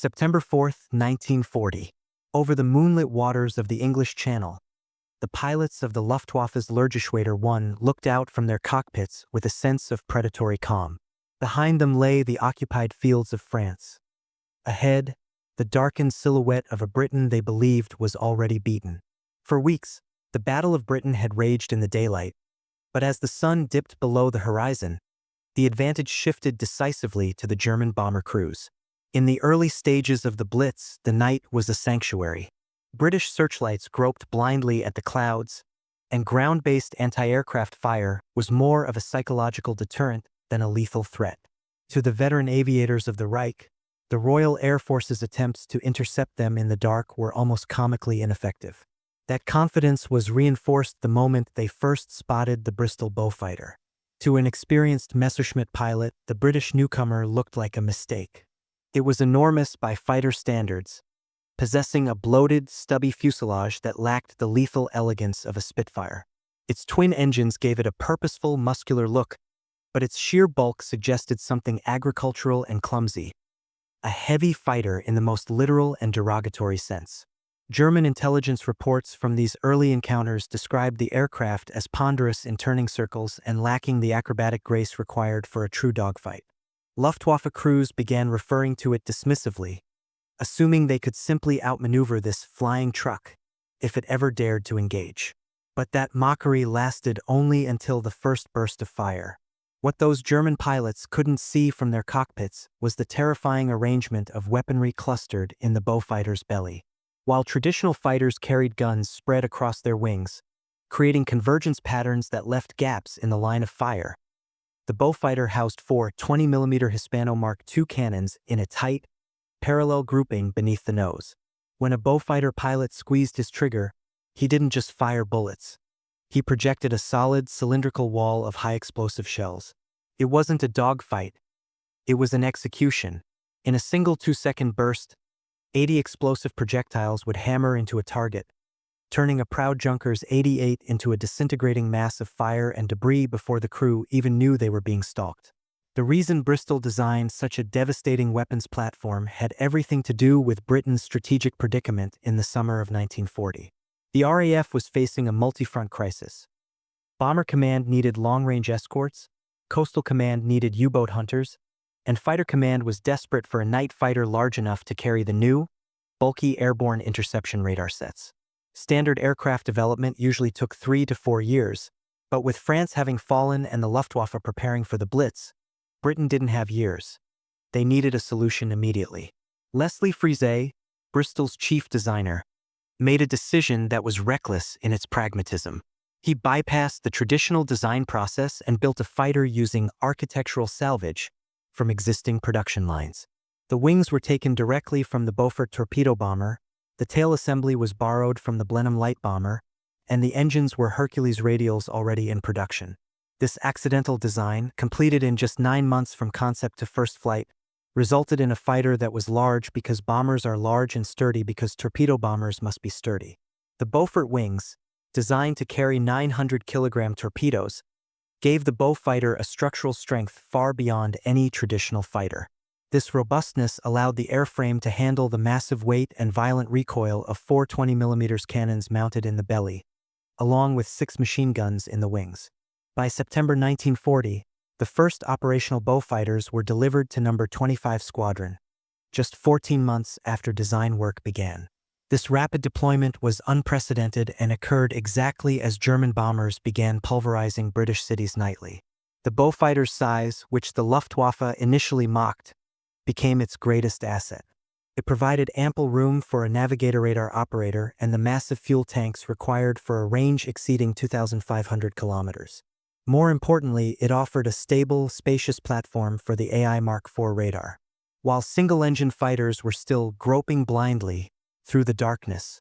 September 4, 1940. Over the moonlit waters of the English Channel, the pilots of the Luftwaffe's Lehrgeschwader 1 looked out from their cockpits with a sense of predatory calm. Behind them lay the occupied fields of France. Ahead, the darkened silhouette of a Britain they believed was already beaten. For weeks, the Battle of Britain had raged in the daylight, but as the sun dipped below the horizon, the advantage shifted decisively to the German bomber crews. In the early stages of the Blitz, the night was a sanctuary. British searchlights groped blindly at the clouds, and ground-based anti-aircraft fire was more of a psychological deterrent than a lethal threat. To the veteran aviators of the Reich, the Royal Air Force's attempts to intercept them in the dark were almost comically ineffective. That confidence was reinforced the moment they first spotted the Bristol Beaufighter. To an experienced Messerschmitt pilot, the British newcomer looked like a mistake. It was enormous by fighter standards, possessing a bloated, stubby fuselage that lacked the lethal elegance of a Spitfire. Its twin engines gave it a purposeful, muscular look, but its sheer bulk suggested something agricultural and clumsy. A heavy fighter in the most literal and derogatory sense. German intelligence reports from these early encounters described the aircraft as ponderous in turning circles and lacking the acrobatic grace required for a true dogfight. Luftwaffe crews began referring to it dismissively, assuming they could simply outmaneuver this flying truck if it ever dared to engage. But that mockery lasted only until the first burst of fire. What those German pilots couldn't see from their cockpits was the terrifying arrangement of weaponry clustered in the Beaufighter's belly. While traditional fighters carried guns spread across their wings, creating convergence patterns that left gaps in the line of fire, the Beaufighter housed four 20mm Hispano Mark II cannons in a tight, parallel grouping beneath the nose. When a Beaufighter pilot squeezed his trigger, he didn't just fire bullets. He projected a solid, cylindrical wall of high-explosive shells. It wasn't a dogfight. It was an execution. In a single 2-second burst, 80 explosive projectiles would hammer into a target, turning a proud Junkers 88 into a disintegrating mass of fire and debris before the crew even knew they were being stalked. The reason Bristol designed such a devastating weapons platform had everything to do with Britain's strategic predicament in the summer of 1940. The RAF was facing a multi-front crisis. Bomber Command needed long-range escorts, Coastal Command needed U-boat hunters, and Fighter Command was desperate for a night fighter large enough to carry the new, bulky airborne interception radar sets. Standard aircraft development usually took 3 to 4 years, but with France having fallen and the Luftwaffe preparing for the Blitz, Britain didn't have years. They needed a solution immediately. Leslie Frise, Bristol's chief designer, made a decision that was reckless in its pragmatism. He bypassed the traditional design process and built a fighter using architectural salvage from existing production lines. The wings were taken directly from the Beaufort torpedo bomber, the tail assembly was borrowed from the Blenheim light bomber, and the engines were Hercules radials already in production. This accidental design, completed in just 9 months from concept to first flight, resulted in a fighter that was large because bombers are large and sturdy because torpedo bombers must be sturdy. The Beaufort wings, designed to carry 900-kilogram torpedoes, gave the Beaufighter a structural strength far beyond any traditional fighter. This robustness allowed the airframe to handle the massive weight and violent recoil of 4 20mm cannons mounted in the belly, along with 6 machine guns in the wings. By September 1940, the first operational Beaufighters were delivered to No. 25 Squadron, just 14 months after design work began. This rapid deployment was unprecedented and occurred exactly as German bombers began pulverizing British cities nightly. The Beaufighter's size, which the Luftwaffe initially mocked, became its greatest asset. It provided ample room for a navigator radar operator and the massive fuel tanks required for a range exceeding 2,500 kilometers. More importantly, it offered a stable, spacious platform for the AI Mark IV radar. While single-engine fighters were still groping blindly through the darkness,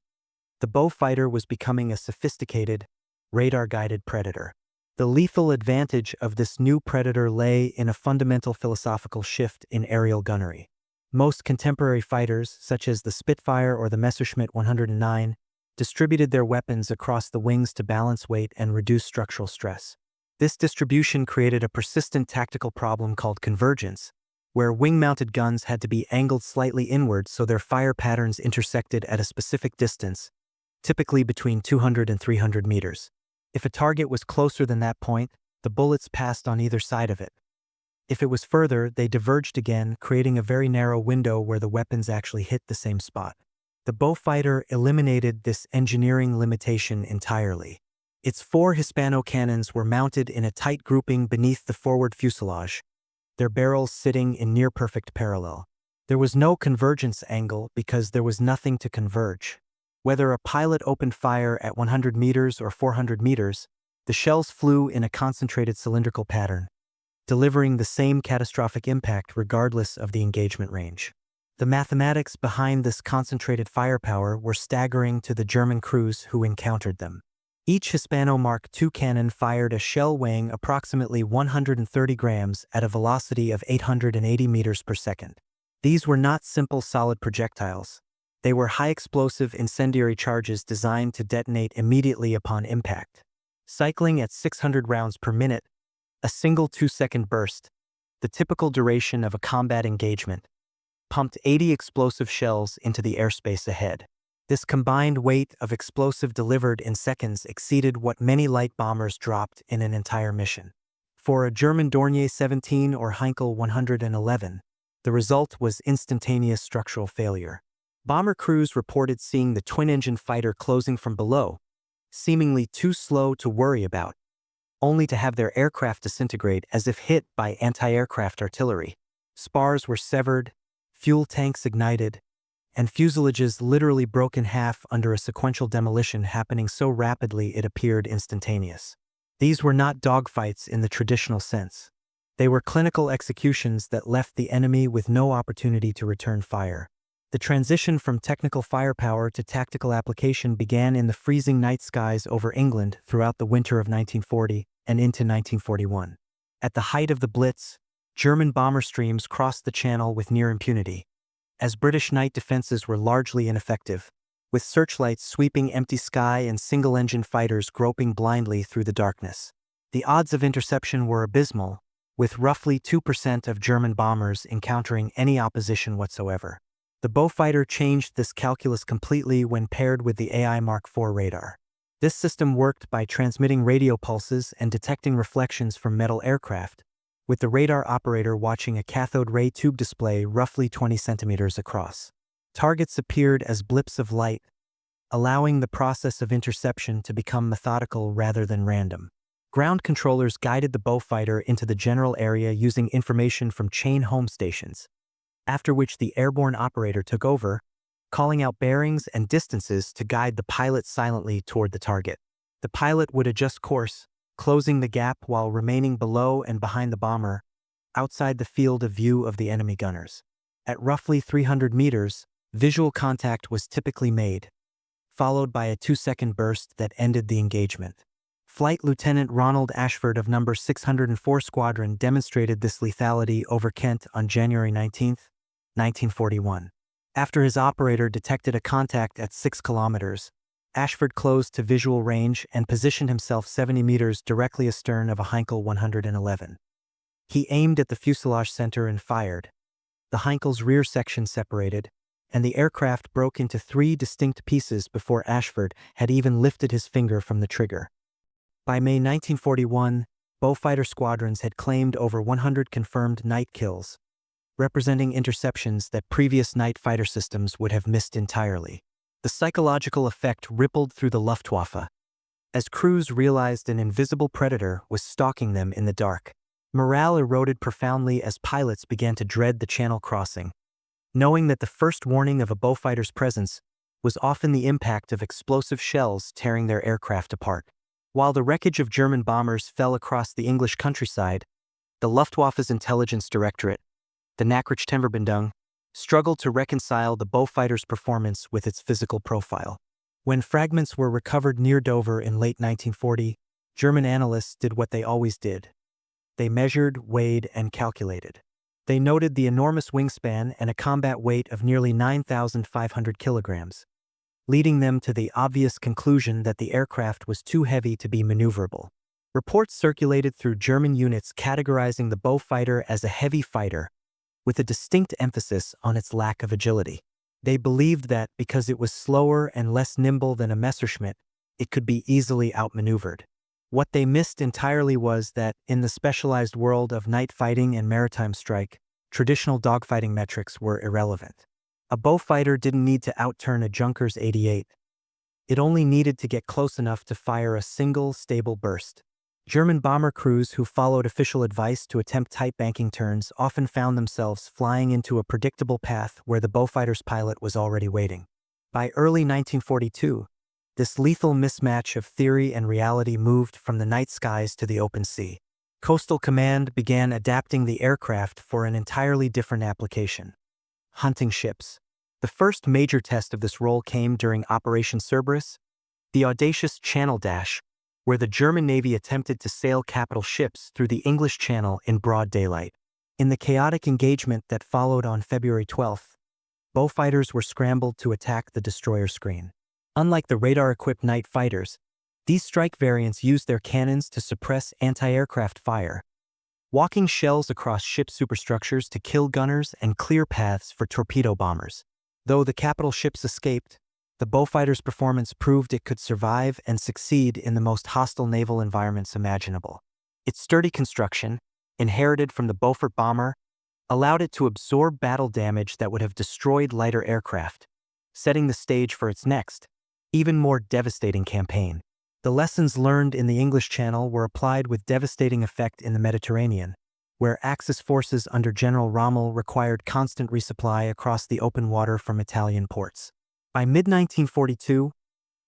the Beaufighter was becoming a sophisticated, radar-guided predator. The lethal advantage of this new predator lay in a fundamental philosophical shift in aerial gunnery. Most contemporary fighters, such as the Spitfire or the Messerschmitt 109, distributed their weapons across the wings to balance weight and reduce structural stress. This distribution created a persistent tactical problem called convergence, where wing-mounted guns had to be angled slightly inward so their fire patterns intersected at a specific distance, typically between 200 and 300 meters. If a target was closer than that point, the bullets passed on either side of it. If it was further, they diverged again, creating a very narrow window where the weapons actually hit the same spot. The Beaufighter eliminated this engineering limitation entirely. Its 4 Hispano cannons were mounted in a tight grouping beneath the forward fuselage, their barrels sitting in near-perfect parallel. There was no convergence angle because there was nothing to converge. Whether a pilot opened fire at 100 meters or 400 meters, the shells flew in a concentrated cylindrical pattern, delivering the same catastrophic impact regardless of the engagement range. The mathematics behind this concentrated firepower were staggering to the German crews who encountered them. Each Hispano Mark II cannon fired a shell weighing approximately 130 grams at a velocity of 880 meters per second. These were not simple solid projectiles. They were high-explosive incendiary charges designed to detonate immediately upon impact. Cycling at 600 rounds per minute, a single 2-second burst, the typical duration of a combat engagement, pumped 80 explosive shells into the airspace ahead. This combined weight of explosive delivered in seconds exceeded what many light bombers dropped in an entire mission. For a German Dornier 17 or Heinkel 111, the result was instantaneous structural failure. Bomber crews reported seeing the twin-engine fighter closing from below, seemingly too slow to worry about, only to have their aircraft disintegrate as if hit by anti-aircraft artillery. Spars were severed, fuel tanks ignited, and fuselages literally broke in half under a sequential demolition happening so rapidly it appeared instantaneous. These were not dogfights in the traditional sense. They were clinical executions that left the enemy with no opportunity to return fire. The transition from technical firepower to tactical application began in the freezing night skies over England throughout the winter of 1940 and into 1941. At the height of the Blitz, German bomber streams crossed the Channel with near impunity, as British night defenses were largely ineffective, with searchlights sweeping empty sky and single-engine fighters groping blindly through the darkness. The odds of interception were abysmal, with roughly 2% of German bombers encountering any opposition whatsoever. The Beaufighter changed this calculus completely when paired with the AI Mark IV radar. This system worked by transmitting radio pulses and detecting reflections from metal aircraft, with the radar operator watching a cathode ray tube display roughly 20 centimeters across. Targets appeared as blips of light, allowing the process of interception to become methodical rather than random. Ground controllers guided the Beaufighter into the general area using information from chain home stations, after which the airborne operator took over, calling out bearings and distances to guide the pilot silently toward the target. The pilot would adjust course, closing the gap while remaining below and behind the bomber, outside the field of view of the enemy gunners. At roughly 300 meters, visual contact was typically made, followed by a 2-second burst that ended the engagement. Flight Lieutenant Ronald Ashford of No. 604 Squadron demonstrated this lethality over Kent on January 19, 1941. After his operator detected a contact at 6 kilometers, Ashford closed to visual range and positioned himself 70 meters directly astern of a Heinkel 111. He aimed at the fuselage center and fired. The Heinkel's rear section separated, and the aircraft broke into 3 distinct pieces before Ashford had even lifted his finger from the trigger. By May 1941, Beaufighter squadrons had claimed over 100 confirmed night kills, representing interceptions that previous night fighter systems would have missed entirely. The psychological effect rippled through the Luftwaffe, as crews realized an invisible predator was stalking them in the dark. Morale eroded profoundly as pilots began to dread the Channel crossing, knowing that the first warning of a Beaufighter's presence was often the impact of explosive shells tearing their aircraft apart. While the wreckage of German bombers fell across the English countryside, the Luftwaffe's intelligence directorate, the Nachrichtenverbindung, struggled to reconcile the Beaufighter's performance with its physical profile. When fragments were recovered near Dover in late 1940, German analysts did what they always did. They measured, weighed, and calculated. They noted the enormous wingspan and a combat weight of nearly 9,500 kilograms, leading them to the obvious conclusion that the aircraft was too heavy to be maneuverable. Reports circulated through German units categorizing the Beaufighter as a heavy fighter, with a distinct emphasis on its lack of agility. They believed that because it was slower and less nimble than a Messerschmitt, it could be easily outmaneuvered. What they missed entirely was that, in the specialized world of night fighting and maritime strike, traditional dogfighting metrics were irrelevant. A Beaufighter didn't need to outturn a Junkers 88. It only needed to get close enough to fire a single, stable burst. German bomber crews who followed official advice to attempt tight banking turns often found themselves flying into a predictable path where the Beaufighter's pilot was already waiting. By early 1942, this lethal mismatch of theory and reality moved from the night skies to the open sea. Coastal Command began adapting the aircraft for an entirely different application: hunting ships. The first major test of this role came during Operation Cerberus, the audacious Channel Dash, where the German Navy attempted to sail capital ships through the English Channel in broad daylight. In the chaotic engagement that followed on February 12th, Beaufighters were scrambled to attack the destroyer screen. Unlike the radar-equipped night fighters, these strike variants used their cannons to suppress anti-aircraft fire, walking shells across ship superstructures to kill gunners and clear paths for torpedo bombers. Though the capital ships escaped, the Beaufighter's performance proved it could survive and succeed in the most hostile naval environments imaginable. Its sturdy construction, inherited from the Beaufort bomber, allowed it to absorb battle damage that would have destroyed lighter aircraft, setting the stage for its next, even more devastating campaign. The lessons learned in the English Channel were applied with devastating effect in the Mediterranean, where Axis forces under General Rommel required constant resupply across the open water from Italian ports. By mid-1942,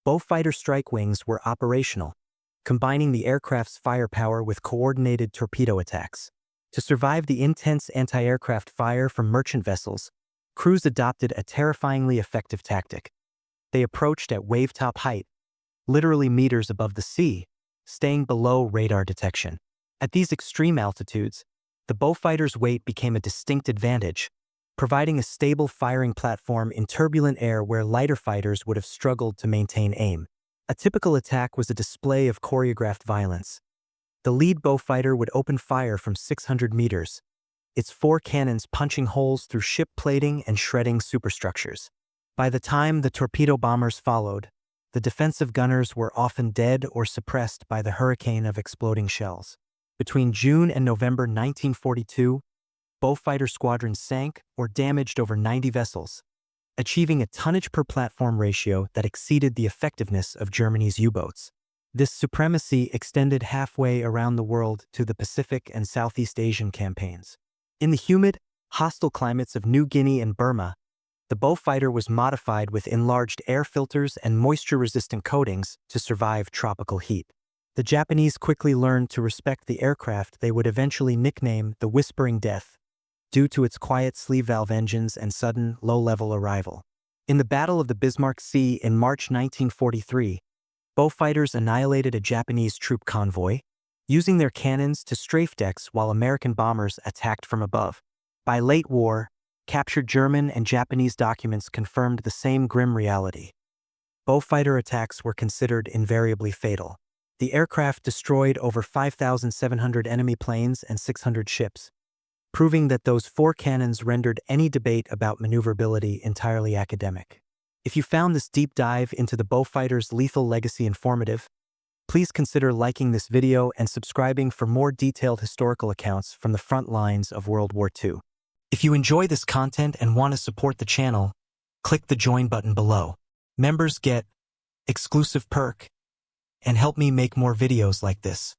Beaufighter strike wings were operational, combining the aircraft's firepower with coordinated torpedo attacks. To survive the intense anti-aircraft fire from merchant vessels, crews adopted a terrifyingly effective tactic. They approached at wave-top height, literally meters above the sea, staying below radar detection. At these extreme altitudes, the Beaufighter's weight became a distinct advantage, providing a stable firing platform in turbulent air where lighter fighters would have struggled to maintain aim. A typical attack was a display of choreographed violence. The lead Beaufighter would open fire from 600 meters, its 4 cannons punching holes through ship plating and shredding superstructures. By the time the torpedo bombers followed, the defensive gunners were often dead or suppressed by the hurricane of exploding shells. Between June and November 1942, Beaufighter squadrons sank or damaged over 90 vessels, achieving a tonnage per platform ratio that exceeded the effectiveness of Germany's U-boats. This supremacy extended halfway around the world to the Pacific and Southeast Asian campaigns. In the humid, hostile climates of New Guinea and Burma, the Beaufighter was modified with enlarged air filters and moisture-resistant coatings to survive tropical heat. The Japanese quickly learned to respect the aircraft they would eventually nickname the Whispering Death, due to its quiet sleeve valve engines and sudden, low-level arrival. In the Battle of the Bismarck Sea in March 1943, Beaufighters annihilated a Japanese troop convoy, using their cannons to strafe decks while American bombers attacked from above. By late war, captured German and Japanese documents confirmed the same grim reality. Beaufighter attacks were considered invariably fatal. The aircraft destroyed over 5,700 enemy planes and 600 ships, proving that those 4 cannons rendered any debate about maneuverability entirely academic. If you found this deep dive into the Beaufighter's lethal legacy informative, please consider liking this video and subscribing for more detailed historical accounts from the front lines of World War II. If you enjoy this content and want to support the channel, click the join button below. Members get exclusive perk and help me make more videos like this.